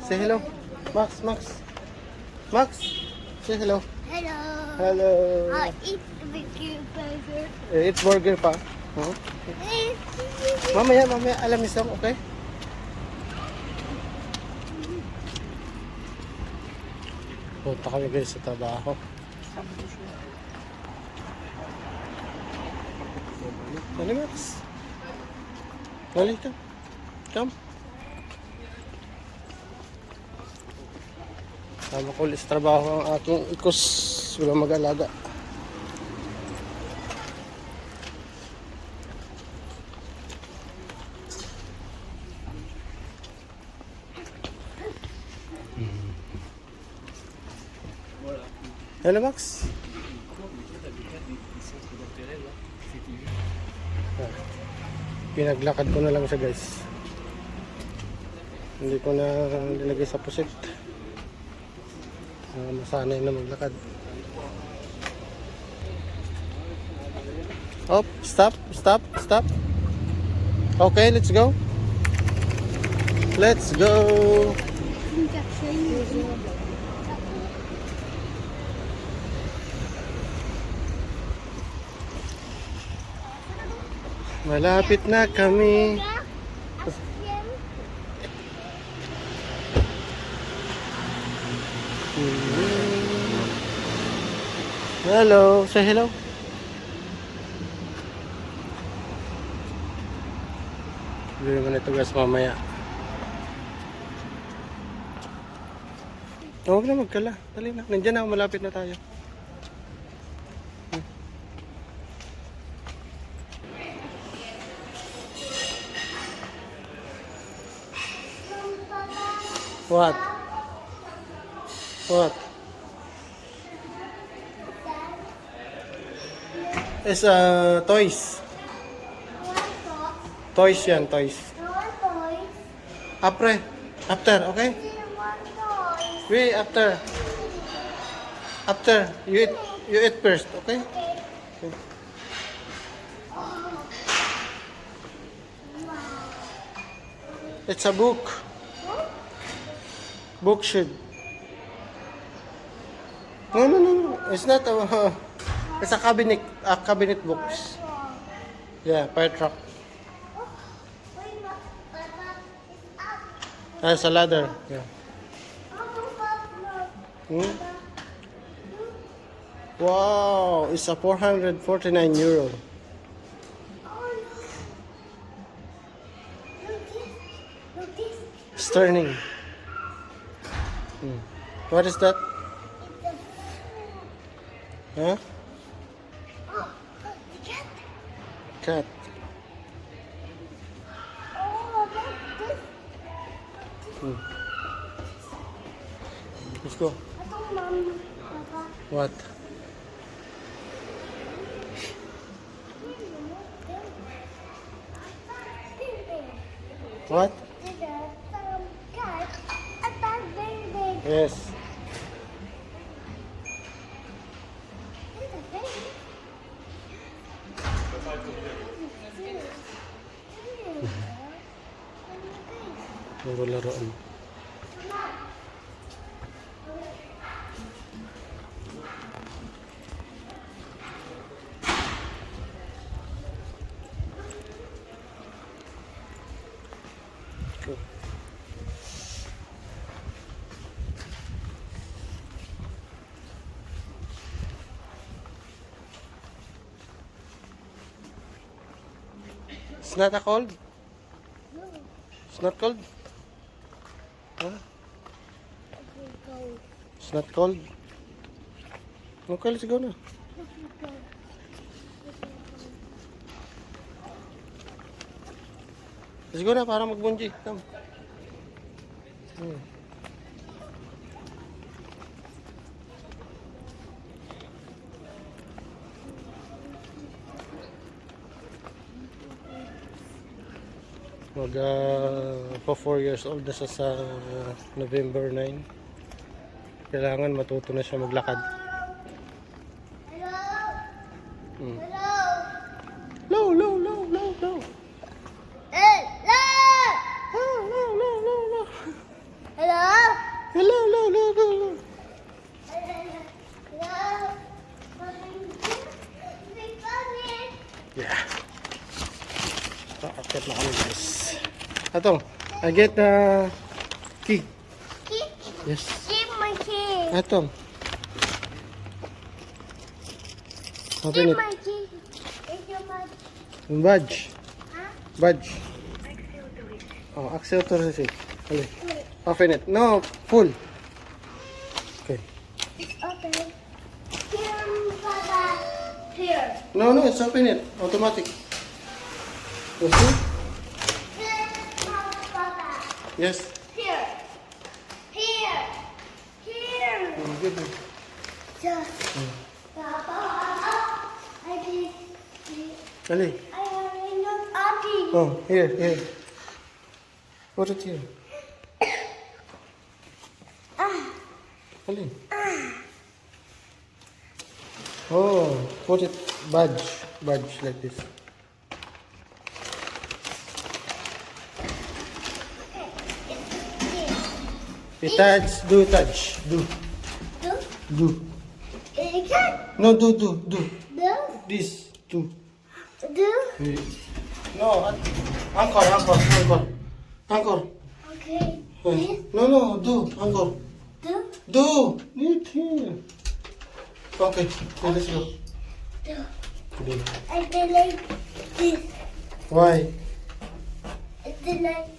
Say hello. Max, Max. Max, say hello. Hello. Hello. I eat burger. It's burger pa. Huh? Mamaya, alam mo isang, okay? Punta kami guys sa trabaho. Dali, Max. Dali ka. Come. Sama ko ulit sa trabaho ang aking ikos. Walang mag-alaga. Hello, Max. Pinaglakad ko na lang siya, guys. Hindi ko na nilagay sa pusit. Masanay na maglakad. Oh, stop. Okay, let's go. Let's go. Malapit na kami. Hello, say hello. Bili mo na ito guys mamaya. Huwag na magkala. Dali na. Nandiyan na, malapit na tayo. What? It's toys. Toys yan, toys. After, okay? Wait, after. You eat first, okay? It's a book. Bookshed. No. It's not a. It's a cabinet. Cabinet books. Yeah, fire truck. It's a ladder. Yeah. Wow, it's a 449 euro. It's turning. What is that? Huh? Cat. Let's go. What? What? Yes. Puro laruan. Cool. It's not a cold? It's not cold? Huh? It's not cold? Okay, let's go na. Let's go na para magbunji. Come. Pa 4 years old na siya sa November 9. Kailangan matuto na siya maglakad. Low. Hello. Hello, hello, hello, hello. Yeah. Akit na kami guys. Atong, I get the key. Yes. Give my key. Atong. Open Give it. my key. It's your badge. Badge. Huh? Badge. Oh, Axel to receive. Ali. Open it. No, full. Okay. It's open. Here, Papa. Here. No, no, it's open it. Automatic. You see? Here, Papa. Yes. Here. Here. Here. Give me. Just. Papa. I did. Ali. I am not Auntie. Oh, here, here. Put it here. Ali. Oh, put it badge like this. Touch, do. Do. You can No, do. do. This, do. Do. No, anchor. Okay. This. No, do, anchor. Do. Do, it here. Okay, so let's go. Do. Do. I did like this. Why? I did like.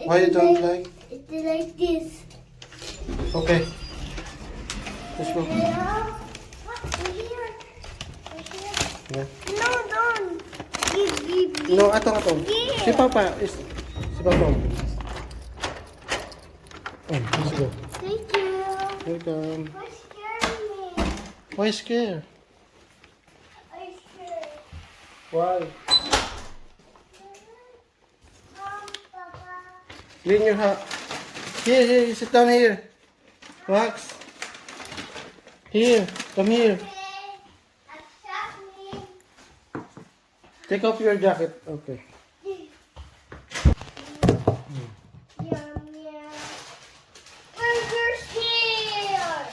Why you don't like? I did like this. Okay. Let's go. Hello? What? We're here. We're here. Yeah. No, don't. Give. No, atong. Yeah. Si Papa. Oh, let's go. Thank you. Welcome. Why scaring me? Why scared? I'm scared. Why? Mom, Papa. Clean your hat. Here, sit down here. Max. Here, come here. Okay. Accept me. Take off your jacket. Okay. Yum, yum. Burger's here.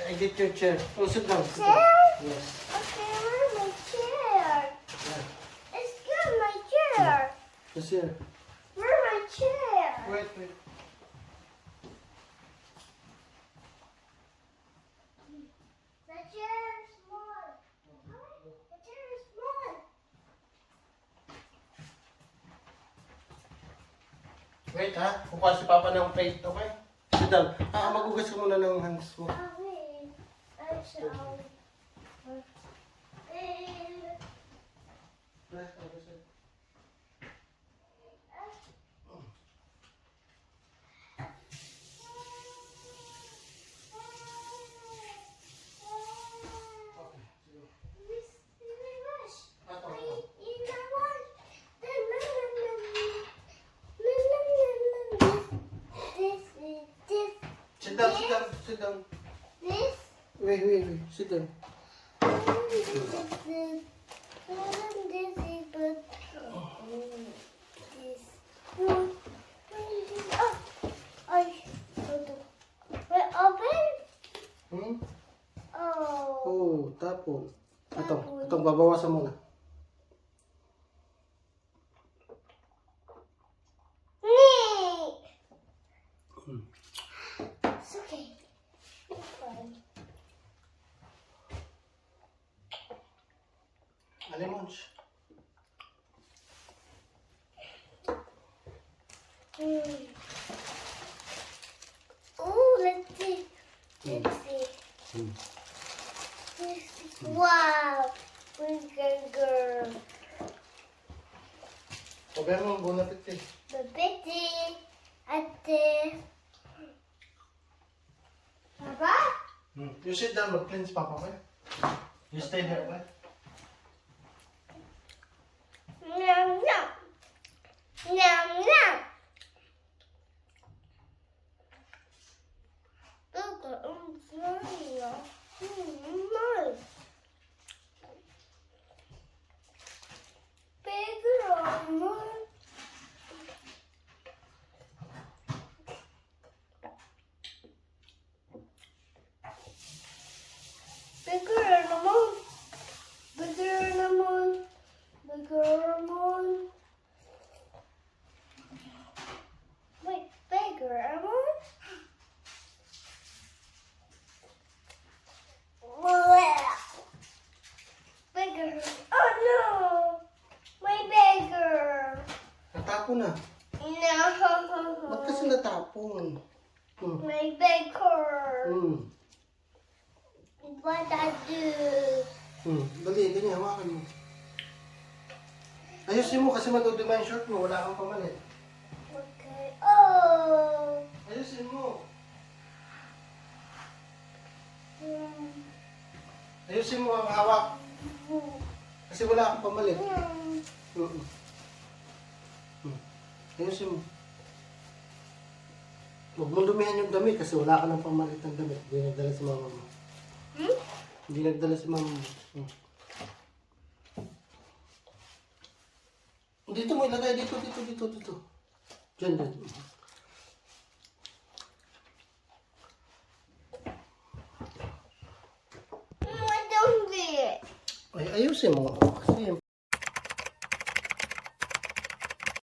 I get your chair. Oh, sit down. Sit down. Chair? Yes. Okay, where's my chair? Yeah. It's good, my chair. It's here. Where's my chair? Wait. The chair is small. The chair is small. Wait ha. Kukuha si Papa ng plate, okay? Sit down. Magugas ka muna ng hands mo. Wait. I shall. Sit down. This. Wait. Sit down. Hmm? Oh, tapon. Itong babawasan mo na. It's okay. It's fine. Alimons. Oh, let's see. Let's see. Wow, bigger girl. Pagano mo, bunapit eh. The bitty at the Papa? You sit down, mag-cleanse Papa, okay? You stay there, okay? Nom nom. Nom nom. Look, nice. Bigger or more? kasi natapon. My baker. Hmm. What I do? Dali, ganyan, hawakan mo. Ayusin mo kasi maduduma yung short mo, wala kang pamalit. Okay. Oh. Ayusin mo. Ayusin mo ang hawak. Kasi wala kang pamalit. Ayusin mo. Huwag mo dumihan yung damit kasi wala ka ng pamalit ng damit. Hindi nagdala si mama mo. Hindi nagdala si mama mo. Dito mo ilagay. Dito. Diyan. What don't be it? Ay, ayusin mo. Kasi